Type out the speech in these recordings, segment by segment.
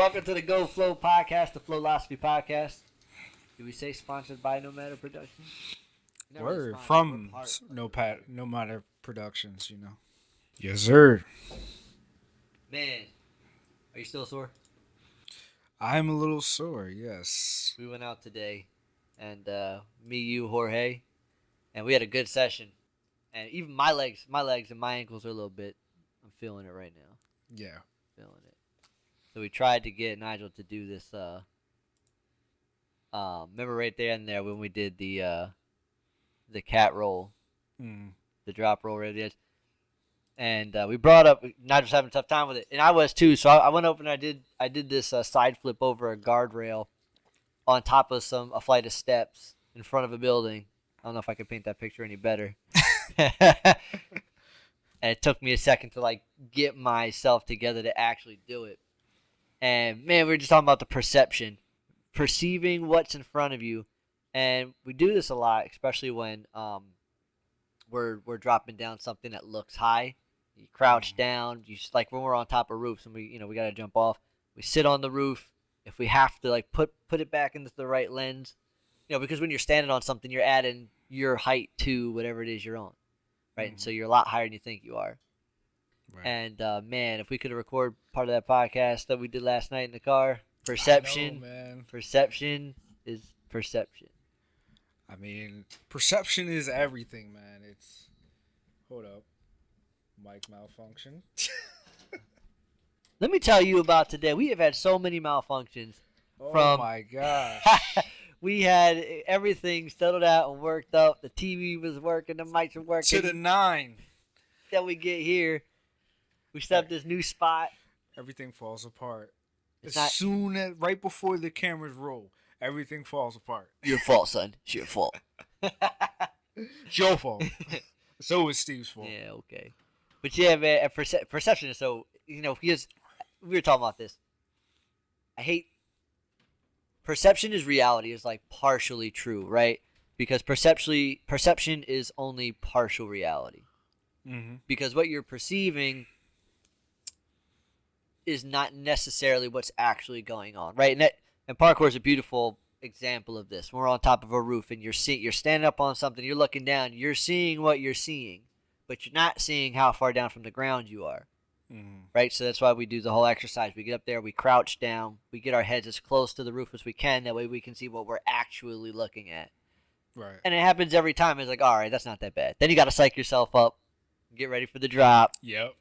Welcome to the GoFlo Podcast, the Flowlosophy Podcast. Did we say sponsored by No Matter Productions? Word from No Matter Productions, you know. Yes, sir. Man, are you still sore? I'm a little sore, yes. We went out today, and me, you, Jorge, and we had a good session. And even my legs and my ankles are a little bit. I'm feeling it right now. Yeah. Feeling it. So we tried to get Nigel to do this. Remember right there and there when we did the cat roll, the drop roll right at the edge, and we brought up Nigel's having a tough time with it, and I was too. So I went over and I did this side flip over a guardrail on top of a flight of steps in front of a building. I don't know if I could paint that picture any better. And it took me a second to get myself together to actually do it. And man, we were just talking about the perceiving what's in front of you, and we do this a lot, especially when we're dropping down something that looks high. You crouch down. You just, when we're on top of roofs and we got to jump off. We sit on the roof. If we have to put it back into the right lens, because when you're standing on something, you're adding your height to whatever it is you're on, right? And so you're a lot higher than you think you are. Right. And man, if we could have recorded part of that podcast that we did last night in the car, perception, man. Perception is perception. I mean, perception is everything, man. Hold up, mic malfunction. Let me tell you about today. We have had so many malfunctions. Oh my gosh. We had everything settled out and worked up. The TV was working. The mics were working. To the 9. Then we get here. We set up this new spot. Everything falls apart. Soon as right before the cameras roll, everything falls apart. Your fault, son. It's your fault. It's your fault. So is Steve's fault. Yeah, okay. But yeah, man, perception is so, because we were talking about this. Perception is reality is partially true, right? Because perception is only partial reality. Mm-hmm. Because what you're perceiving is not necessarily what's actually going on, right? And parkour is a beautiful example of this. When we're on top of a roof and you're standing up on something, you're looking down, you're seeing what you're seeing, but you're not seeing how far down from the ground you are, right? So that's why we do the whole exercise. We get up there, we crouch down, we get our heads as close to the roof as we can. That way we can see what we're actually looking at. Right. And it happens every time. It's all right, that's not that bad. Then you got to psych yourself up, get ready for the drop. Yep.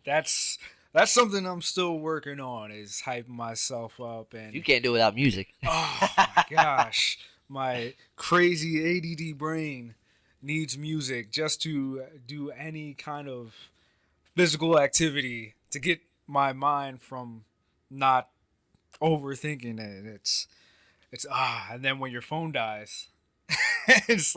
That's something I'm still working on, is hyping myself up. And you can't do it without music. Oh my gosh, my crazy ADD brain needs music just to do any kind of physical activity to get my mind from not overthinking it. It's and then when your phone dies, it's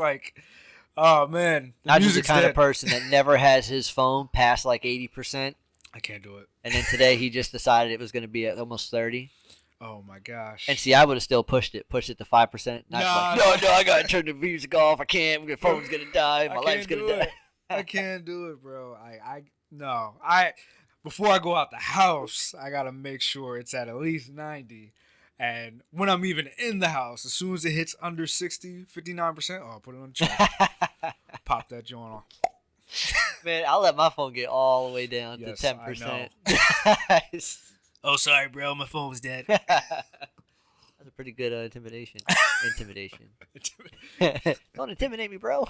oh man, I'm just the kind of person that never has his phone past 80%. I can't do it. And then today he just decided it was going to be at almost 30. Oh my gosh. And see, I would have still pushed it to 5%. No, I got to turn the music off. I can't. My phone's going to die. My life's going to die. I can't do it, bro. Before I go out the house, I got to make sure it's at least 90. And when I'm even in the house, as soon as it hits under 60, 59%, I'll put it on check. Pop that joint on. Man, I'll let my phone get all the way down to 10%. Oh, sorry, bro. My phone was dead. That's a pretty good intimidation. Don't intimidate me, bro.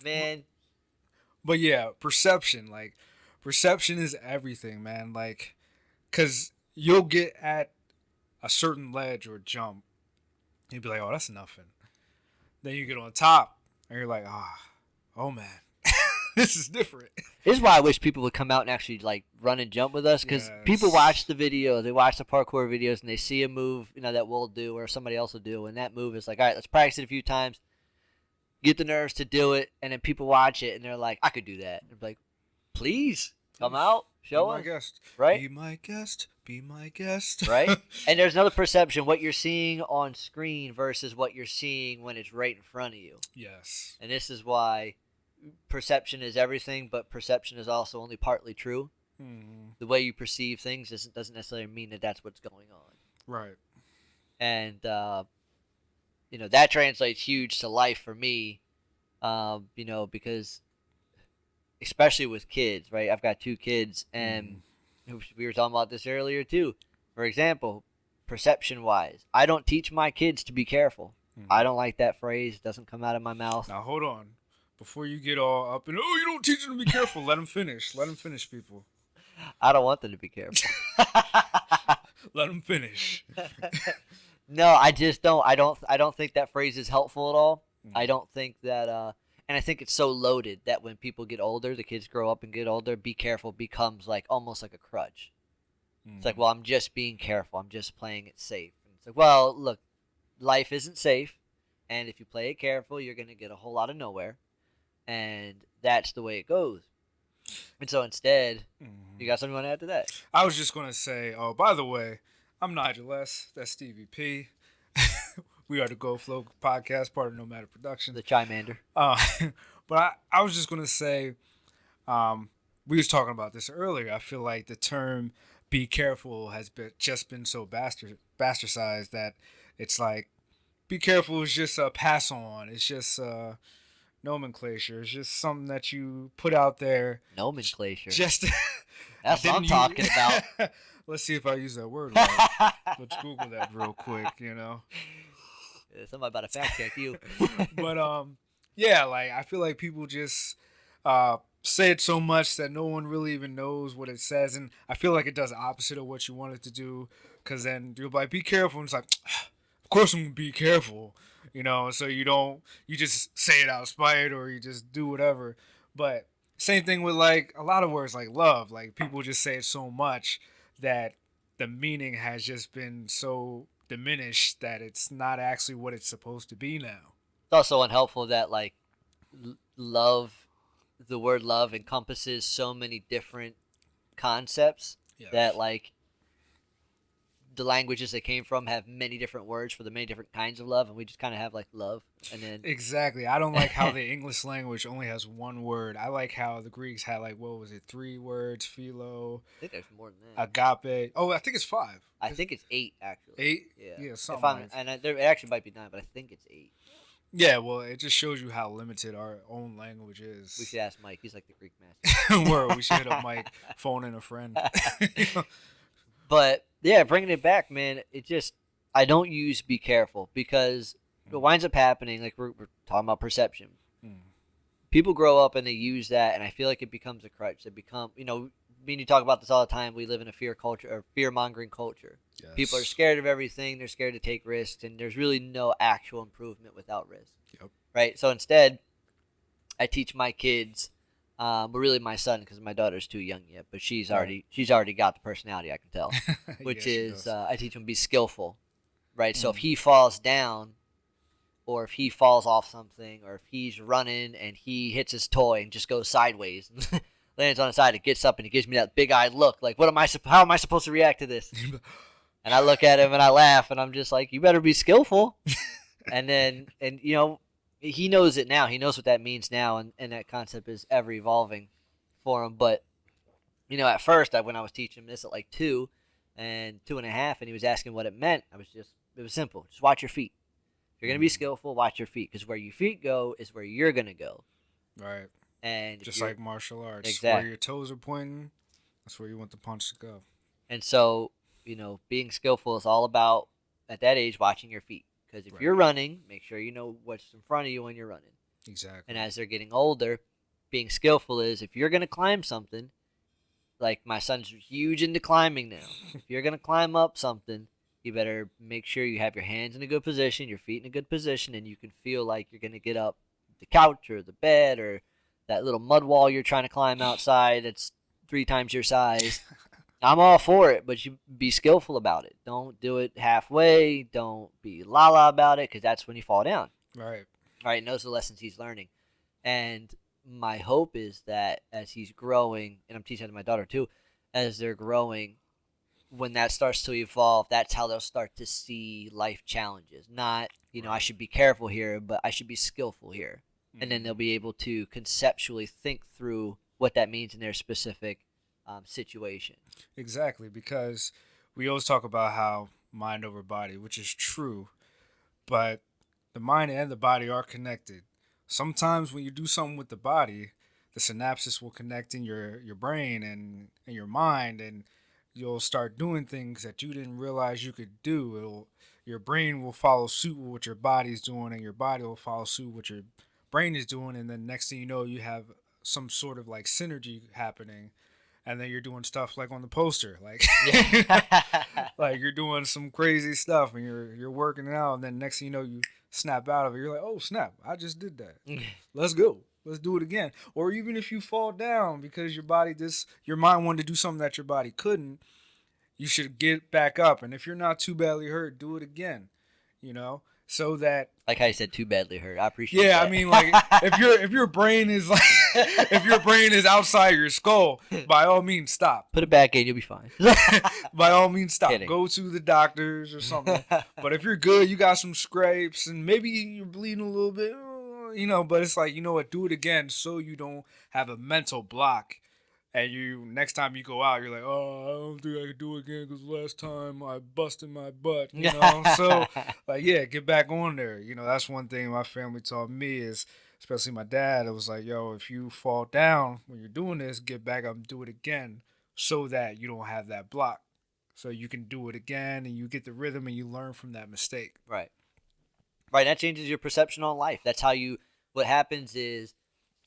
Man. But yeah, perception. Perception is everything, man. Because you'll get at a certain ledge or jump, you'll be like, oh, that's nothing. Then you get on top, and you're like, oh man, this is different. This is why I wish people would come out and actually run and jump with us, because people watch the video, they watch the parkour videos, and they see a move that we'll do or somebody else will do, and that move is all right, let's practice it a few times, get the nerves to do it, and then people watch it and they're like, I could do that. And they're like, please come out, show us. Be my guest, right? Be my guest. Be my guest. Right? And there's another perception, what you're seeing on screen versus what you're seeing when it's right in front of you. Yes. And this is why perception is everything, but perception is also only partly true. the way you perceive things doesn't necessarily mean that that's what's going on. Right. And that translates huge to life for me. Because especially with kids, right? I've got 2 kids, and we were talking about this earlier too. For example, perception-wise, I don't teach my kids to be careful. I don't like that phrase. It doesn't come out of my mouth. Now, hold on. Before you get all up and, you don't teach them to be careful. Let them finish. Let them finish, people. I don't want them to be careful. Let them finish. No, I just don't. I don't think that phrase is helpful at all. I don't think that, and I think it's so loaded that when people get older, the kids grow up and get older, be careful becomes like almost like a crutch. It's like, well, I'm just being careful. I'm just playing it safe. And it's like, well, look, life isn't safe, and if you play it careful, you're going to get a whole lot of nowhere, and that's the way it goes. And so instead, you got something you want to add to that? I was just going to say, by the way, I'm Nigel S. That's Stevie P. We are the GoFlo Podcast, part of No Matter Production. The Chimander. But I was just going to say, we was talking about this earlier. I feel like the term "be careful" has been so bastardized that it's like, be careful is just a pass on. It's just nomenclature. It's just something that you put out there. Nomenclature. Just that's what I'm talking about. Let's see if I use that word right. Let's Google that real quick, Somebody about to fact check you. But yeah, like I feel like people just say it so much that no one really even knows what it says, and I feel like it does the opposite of what you want it to do. Because then you're like, be careful, and it's like, of course I'm gonna be careful, So you just say it out of spite, or you just do whatever. But same thing with like a lot of words like love. Like people just say it so much that the meaning has just been so diminished that it's not actually what it's supposed to be now. It's also unhelpful that like love, the word love encompasses so many different concepts that like the languages they came from have many different words for the many different kinds of love, and we just kind of have like love, and then exactly. I don't like how the English language only has one word. I like how the Greeks had like, what was it, 3 words? Philo. I think there's more than that. Agape. Oh, I think it's 5. I think it's 8 actually. 8? Yeah, something. There actually might be 9, but I think it's 8. Yeah, well, it just shows you how limited our own language is. We should ask Mike. He's like the Greek master. Word, we should hit up Mike, phone in a friend. But yeah, bringing it back, man. I don't use be careful because what winds up happening, like we're talking about perception. People grow up and they use that, and I feel like it becomes a crutch. They become, me and you talk about this all the time. We live in a fear culture or fear mongering culture. Yes. People are scared of everything. They're scared to take risks, and there's really no actual improvement without risk. Yep. Right. So instead, I teach my kids. But really my son, because my daughter's too young yet, but she's already got the personality, I can tell, which is I teach him to be skillful, right? So if he falls down, or if he falls off something, or if he's running and he hits his toy and just goes sideways and lands on his side, it gets up and he gives me that big-eyed look, like how am I supposed to react to this? And I look at him and I laugh and I'm just like, you better be skillful. And he knows it now. He knows what that means now, and that concept is ever evolving for him. But, at first, when I was teaching him this at like 2 and 2.5, and he was asking what it meant, it was simple. Just watch your feet. If you're going to be skillful, watch your feet, because where your feet go is where you're going to go. Right. And just like martial arts. Exactly. Where your toes are pointing, that's where you want the punch to go. And so, being skillful is all about, at that age, watching your feet. Because if you're running, make sure you know what's in front of you when you're running. Exactly. And as they're getting older, being skillful is if you're going to climb something, like my son's huge into climbing now. If you're going to climb up something, you better make sure you have your hands in a good position, your feet in a good position, and you can feel like you're going to get up the couch or the bed or that little mud wall you're trying to climb outside that's 3 times your size. I'm all for it, but you be skillful about it. Don't do it halfway. Don't be la-la about it, because that's when you fall down. Right. Right, and those are the lessons he's learning. And my hope is that as he's growing, and I'm teaching that to my daughter too, as they're growing, when that starts to evolve, that's how they'll start to see life challenges. Not, I should be careful here, but I should be skillful here. And then they'll be able to conceptually think through what that means in their specific situation. Exactly, because we always talk about how mind over body, which is true, but the mind and the body are connected. Sometimes when you do something with the body, the synapses will connect in your brain and your mind, and you'll start doing things that you didn't realize you could do. Your brain will follow suit with what your body's doing, and your body will follow suit with what your brain is doing, and then next thing you know, you have some sort of like synergy happening, and then you're doing stuff like on the poster, like Yeah. like you're doing some crazy stuff, and you're working it out, and then next thing you know, you snap out of it. You're like, oh snap, I just did that. Let's go. Let's do it again. Or even if you fall down because your mind wanted to do something that your body couldn't, you should get back up. And if you're not too badly hurt, do it again. You know, so that Like how you said, too badly hurt. I appreciate yeah, that. I mean, like if your brain is like if your brain is outside your skull, by all means stop. Put it back in, you'll be fine. By all means stop. Kidding. Go to the doctors or something. But if you're good, you got some scrapes and maybe you're bleeding a little bit, but it's like, you know what, do it again so you don't have a mental block. And you next time you go out, you're like, oh, I don't think I can do it again because last time I busted my butt, So, like, yeah, get back on there. That's one thing my family taught me is, especially my dad, it was like, yo, if you fall down when you're doing this, get back up and do it again so that you don't have that block. So you can do it again and you get the rhythm and you learn from that mistake. Right. Right. That changes your perception on life. That's how what happens is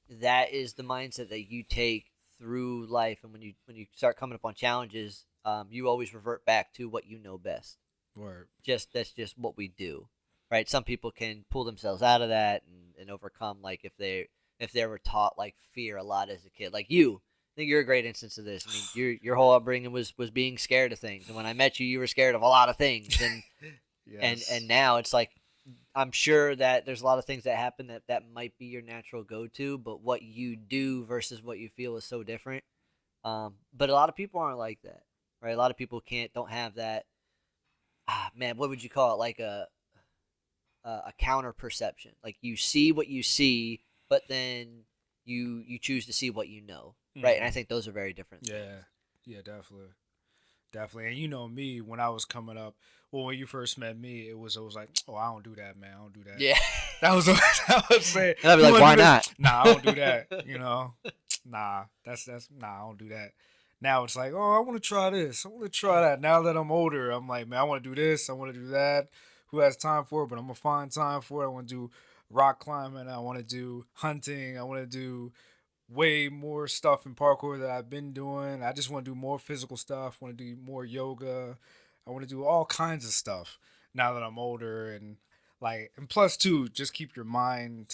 that is the mindset that you take through life. And when you start coming upon challenges, you always revert back to what you know best. Word. That's just what we do. Right. Some people can pull themselves out of that and overcome, like if they were taught like fear a lot as a kid. Like you. I think you're a great instance of this. I mean, your whole upbringing was being scared of things. And when I met you, you were scared of a lot of things. And Yes. and now it's like, I'm sure that there's a lot of things that happen that might be your natural go-to, but what you do versus what you feel is so different. But a lot of people aren't like that, right? A lot of people don't have that. Man, what would you call it? Like a counter perception. Like you see what you see, but then you choose to see what you know, right? And I think those are very different things. Yeah, definitely. Definitely. And you know me, when I was coming up, well, when you first met me, it was like, oh, I don't do that, man. I don't do that. Yeah. That was what I would say. And I'd be "You like, wanna why do this?" not? Nah, I don't do that. Nah, nah, I don't do that. Now it's like, oh, I want to try this. I want to try that. Now that I'm older, I'm like, man, I want to do this. I want to do that. Who has time for it? But I'm gonna find time for it. I want to do rock climbing. I want to do hunting. I want to do way more stuff in parkour that I've been doing. I just want to do more physical stuff. I want to do more yoga. I want to do all kinds of stuff now that I'm older, and plus too, just keep your mind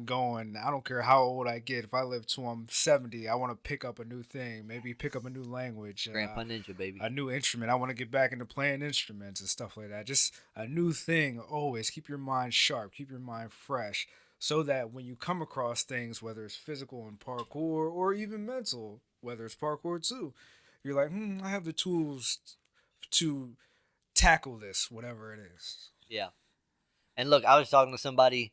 going. I don't care how old I get. If I live till I'm 70, I want to pick up a new thing, maybe pick up a new language, Grandpa Ninja, baby. a new instrument. I want to get back into playing instruments and stuff like that. Just a new thing always. Keep your mind sharp, keep your mind fresh, so that when you come across things, whether it's physical and parkour or even mental, whether it's parkour too, you're like, I have the tools to tackle this, whatever it is. Yeah. And look, I was talking to somebody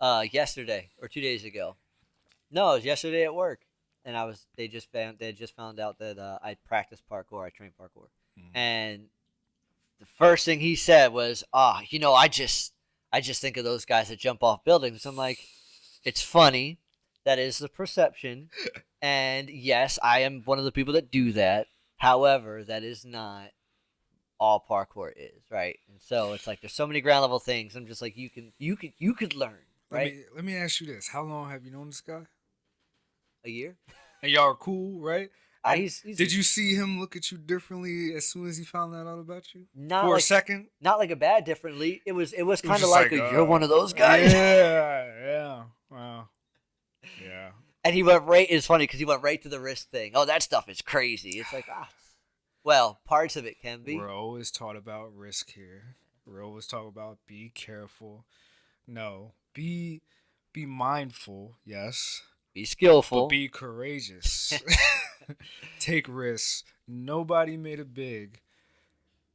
yesterday or 2 days ago. No, it was yesterday at work, and they had just found out that I practice parkour, I train parkour, and the first thing he said was, I just think of those guys that jump off buildings. I'm like, it's funny, that is the perception, and yes, I am one of the people that do that. However, that is not all parkour is, right? And so it's like there's so many ground level things. I'm just like, you could learn, right? Let me ask you this: how long have you known this guy? A year. And y'all are cool, right? And He's did you see him look at you differently as soon as he found that out about you? not For like a second? not like a bad differently. It was kind of just like, like, you're one of those guys. Yeah. Wow. Yeah. And he went right. It's funny because he went right to the wrist thing. Oh, that stuff is crazy. It's like, well, parts of it can be. We're always taught about risk here. We're always taught about be careful. No, be mindful. Yes. Be skillful. But be courageous. Take risks. Nobody made it big.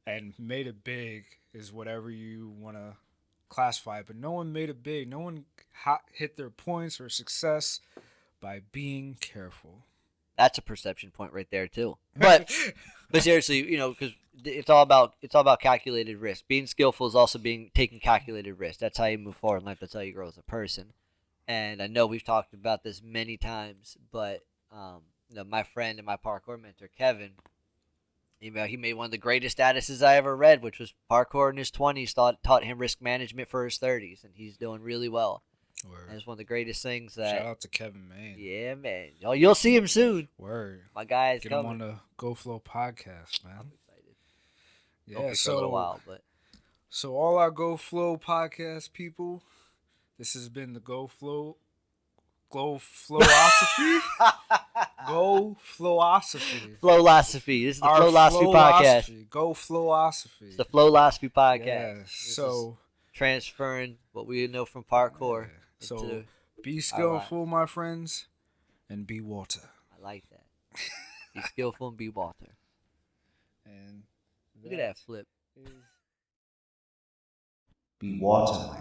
And made it big is whatever you want to classify it. But no one made it big. No one hit their points or success by being careful. That's a perception point right there too. But seriously, because it's all about calculated risk. Being skillful is also taking calculated risk. That's how you move forward in life. That's how you grow as a person. And I know we've talked about this many times, but my friend and my parkour mentor Kevin, he made one of the greatest statuses I ever read, which was parkour in his 20s taught him risk management for his 30s, and he's doing really well. Word. And it's one of the greatest things that. Shout out to Kevin, man. Yeah, man. Oh, you'll see him soon. Word. My guy's Get coming. him on the GoFlo podcast, man. I'm excited. Yeah, for a little while, but. So all our GoFlo podcast people, this has been the GoFlowosophy. GoFlowosophy. Flowlosophy. This is the Our Flowlosophy podcast. GoFlowosophy. It's the Flowlosophy podcast. Yes. So transferring what we know from parkour. So be skillful, my friends, and be water. I like that. Be skillful and be water. And look at that flip. Be water, my